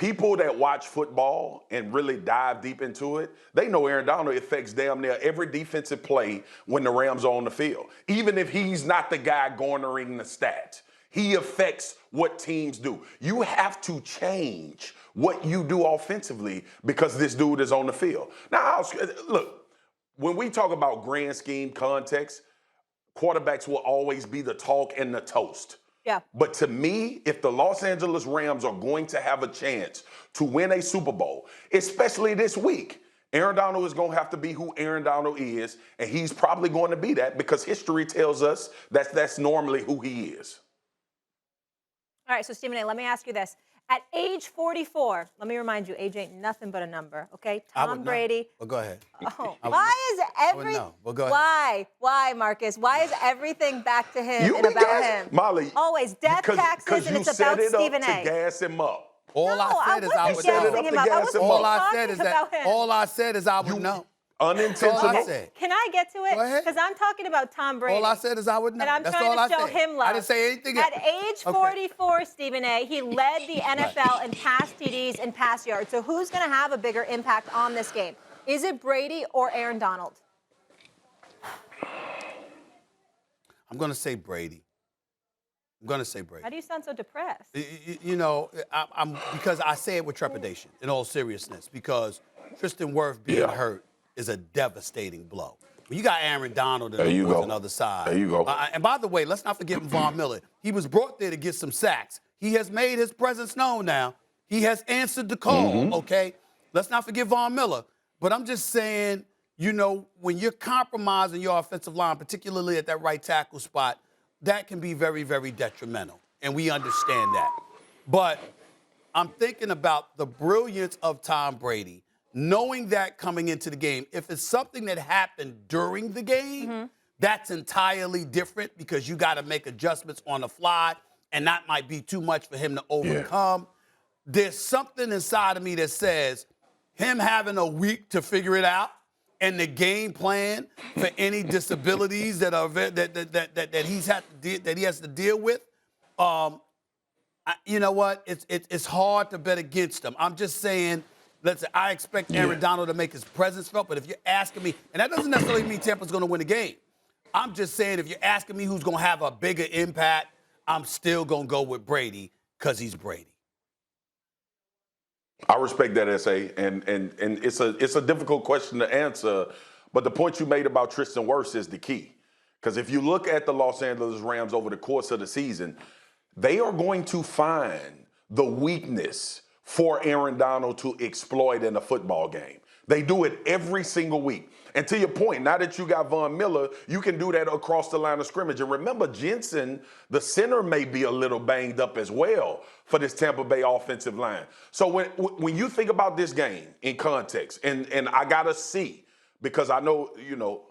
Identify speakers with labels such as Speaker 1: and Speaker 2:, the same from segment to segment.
Speaker 1: people that watch football and really dive deep into it, they know Aaron Donald affects damn near every defensive play when the Rams are on the field. Even if he's not the guy garnering the stats, he affects what teams do. You have to change what you do offensively because this dude is on the field. Now, look, when we talk about grand scheme context, quarterbacks will always be the talk and the toast.
Speaker 2: Yeah.
Speaker 1: But to me, if the Los Angeles Rams are going to have a chance to win a Super Bowl, especially this week, Aaron Donald is going to have to be who Aaron Donald is, and he's probably going to be that because history tells us that that's normally who he is.
Speaker 2: All right, so Stephen A., let me ask you this. At age 44, let me remind you, age ain't nothing but a number, okay? Tom Brady.
Speaker 3: Well, go ahead.
Speaker 2: Oh, why is every?
Speaker 3: Well, go ahead.
Speaker 2: Why, Marcus? Why is everything back to him and about him?
Speaker 1: Molly,
Speaker 2: Always death, taxes, and it's about Stephen A.
Speaker 1: To gas him up.
Speaker 3: All I said is I would know. All I said is I would know.
Speaker 1: Unintentional.
Speaker 2: Can I get to it?
Speaker 3: Go ahead.
Speaker 2: Because I'm talking about Tom Brady.
Speaker 3: All I said is I would know.
Speaker 2: And I'm
Speaker 3: That's
Speaker 2: trying
Speaker 3: all
Speaker 2: to show him love.
Speaker 3: I didn't say anything
Speaker 2: else. At age 44, Stephen A., he led the NFL in pass TDs and pass yards. So who's going to have a bigger impact on this game? Is it Brady or Aaron Donald?
Speaker 3: I'm going to say Brady.
Speaker 2: How do you sound so depressed?
Speaker 3: You know, I'm because I say it with trepidation, in all seriousness, because Tristan Wirfs being hurt is a devastating blow. When you got Aaron Donald on the other side.
Speaker 1: There you go.
Speaker 3: And by the way, let's not forget Von Miller. He was brought there to get some sacks. He has made his presence known now. He has answered the call, okay? Let's not forget Von Miller. But I'm just saying, you know, when you're compromising your offensive line, particularly at that right tackle spot, that can be very, very detrimental. And we understand that. But I'm thinking about the brilliance of Tom Brady, knowing that coming into the game. If it's something that happened during the game, that's entirely different because you got to make adjustments on the fly, and that might be too much for him to overcome. There's something inside of me that says him having a week to figure it out and the game plan for any disabilities that are that he has to deal with. You know what? It's hard to bet against him. I'm just saying. Listen, I expect Aaron Donald to make his presence felt, but if you're asking me, and that doesn't necessarily mean Tampa's going to win the game. I'm just saying if you're asking me who's going to have a bigger impact, I'm still going to go with Brady because he's Brady.
Speaker 1: I respect that, S.A., and it's a difficult question to answer, but the point you made about Tristan Wirfs is the key. Because if you look at the Los Angeles Rams over the course of the season, they are going to find the weakness for Aaron Donald to exploit in a football game. They do it every single week. And to your point, now that you got Von Miller, you can do that across the line of scrimmage. And remember, Jensen, the center, may be a little banged up as well for this Tampa Bay offensive line. So when you think about this game in context, and I got to see, because I know, you know,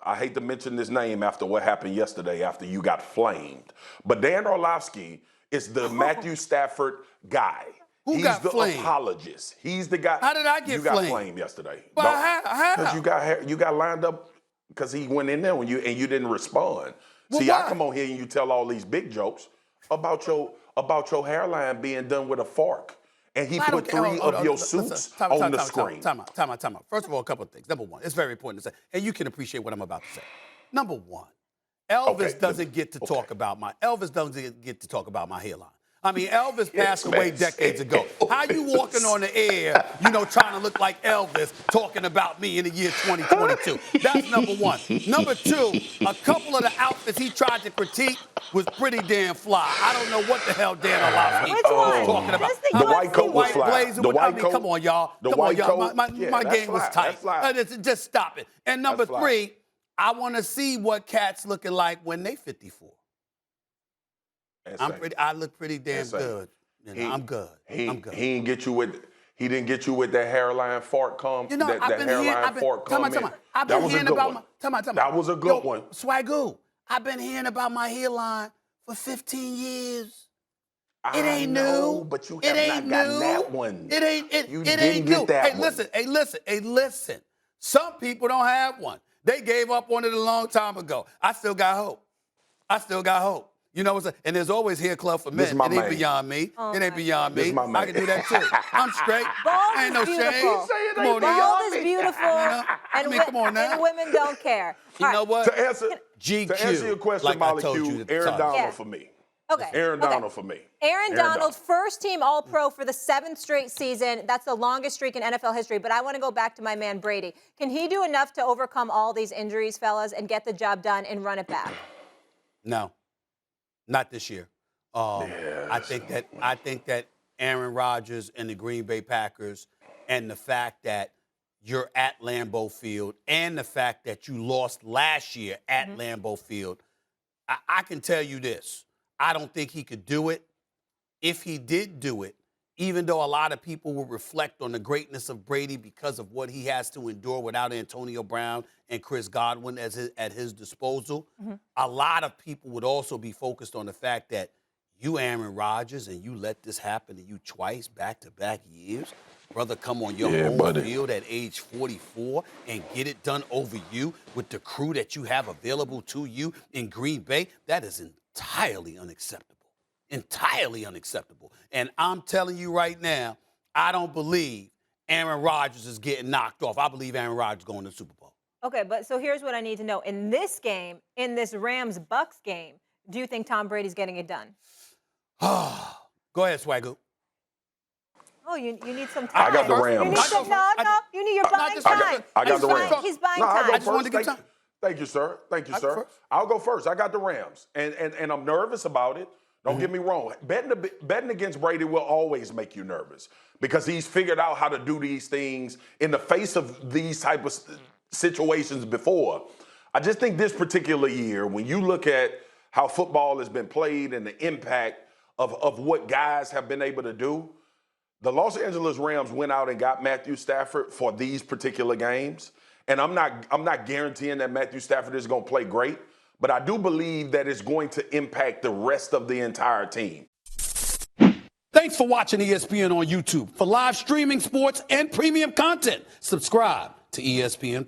Speaker 1: I hate to mention this name after what happened yesterday after you got flamed, but Dan Orlovsky is the Matthew Stafford guy.
Speaker 3: Who got flamed?
Speaker 1: He's the apologist. He's the guy.
Speaker 3: How did I get flamed?
Speaker 1: You got flamed yesterday.
Speaker 3: But how?
Speaker 1: Because you got lined up because he went in there and you didn't respond.
Speaker 3: Well,
Speaker 1: See,
Speaker 3: why?
Speaker 1: I come on here and you tell all these big jokes about your hairline being done with a fork, and he put three of your suits on the screen.
Speaker 3: Time out. First of all, a couple of things. Number one, it's very important to say, and you can appreciate what I'm about to say. Number one, Elvis doesn't get to talk about my hairline. I mean, Elvis passed away decades ago. How you walking on the air, you know, trying to look like Elvis, talking about me in the year 2022? That's number one. Number two, a couple of the outfits he tried to critique was pretty damn fly. I don't know what the hell Dan Orlovsky was talking about.
Speaker 1: The white coat was fly. The white coat.
Speaker 3: Come on, y'all. My game was tight. Just stop it. And number three, I want to see what cats looking like when they 54. I look pretty damn good. You know, I'm good. I'm good.
Speaker 1: He didn't get you with that hairline fart comb.
Speaker 3: You know,
Speaker 1: that hairline fart comb.
Speaker 3: I've been hearing about my.
Speaker 1: That was a good one.
Speaker 3: Swagoo. I've been hearing about my hairline for 15 years. It ain't new.
Speaker 1: But you have not gotten that one.
Speaker 3: It ain't new. Hey, listen. Some people don't have one. They gave up on it a long time ago. I still got hope. You know what's and there's always hair club for
Speaker 1: This
Speaker 3: men.
Speaker 1: my
Speaker 3: It ain't
Speaker 1: man.
Speaker 3: beyond me.
Speaker 2: Oh
Speaker 3: It ain't
Speaker 2: my
Speaker 3: beyond
Speaker 1: This
Speaker 3: me.
Speaker 1: my man.
Speaker 3: I can do that too. I'm straight.
Speaker 2: Bald
Speaker 3: Ain't
Speaker 2: is
Speaker 3: no
Speaker 2: beautiful.
Speaker 3: shame. Come on
Speaker 2: Bald
Speaker 3: now.
Speaker 2: is beautiful,
Speaker 3: I mean, come on now.
Speaker 2: and women don't care.
Speaker 3: You know what?
Speaker 1: To answer your question,
Speaker 3: like I
Speaker 1: Molly
Speaker 3: told you
Speaker 1: Q,
Speaker 3: at the
Speaker 1: Aaron
Speaker 3: time.
Speaker 1: Donald
Speaker 2: Yeah.
Speaker 1: for me.
Speaker 2: Okay.
Speaker 1: Aaron
Speaker 2: okay.
Speaker 1: Donald for me.
Speaker 2: Aaron Donald, first team All-Pro for the 7th straight season. That's the longest streak in NFL history. But I want to go back to my man Brady. Can he do enough to overcome all these injuries, fellas, and get the job done and run it back?
Speaker 3: No, not this year. I think that Aaron Rodgers and the Green Bay Packers, and the fact that you're at Lambeau Field, and the fact that you lost last year at Lambeau Field, I can tell you this. I don't think he could do it. If he did do it, even though a lot of people will reflect on the greatness of Brady because of what he has to endure without Antonio Brown and Chris Godwin at his disposal, a lot of people would also be focused on the fact that you, Aaron Rodgers, and you let this happen to you twice back-to-back years. Brother, come on your home field at age 44 and get it done over you with the crew that you have available to you in Green Bay. That is entirely unacceptable. Entirely unacceptable. And I'm telling you right now, I don't believe Aaron Rodgers is getting knocked off. I believe Aaron Rodgers going to the Super Bowl.
Speaker 2: Okay, but so here's what I need to know. In this game, in this Rams-Bucs game, do you think Tom Brady's getting it done?
Speaker 3: Go ahead, Swagoo.
Speaker 2: Oh, you need some time.
Speaker 1: I got the Rams.
Speaker 2: You need some, no, you're buying time.
Speaker 1: I got the Rams.
Speaker 2: He's buying
Speaker 1: No, I'll
Speaker 2: time.
Speaker 1: go
Speaker 3: I just wanted to
Speaker 1: first.
Speaker 3: give time.
Speaker 1: Thank you, sir. Thank you,
Speaker 3: I'll go
Speaker 1: sir.
Speaker 3: first.
Speaker 1: I'll go first. I got the Rams, and I'm nervous about it. Don't get me wrong. Betting against Brady will always make you nervous because he's figured out how to do these things in the face of these type of situations before. I just think this particular year, when you look at how football has been played and the impact of what guys have been able to do, the Los Angeles Rams went out and got Matthew Stafford for these particular games. And I'm not guaranteeing that Matthew Stafford is going to play great, but I do believe that it's going to impact the rest of the entire team.
Speaker 3: Thanks for watching ESPN on YouTube. For live streaming, sports, and premium content, subscribe to ESPN+.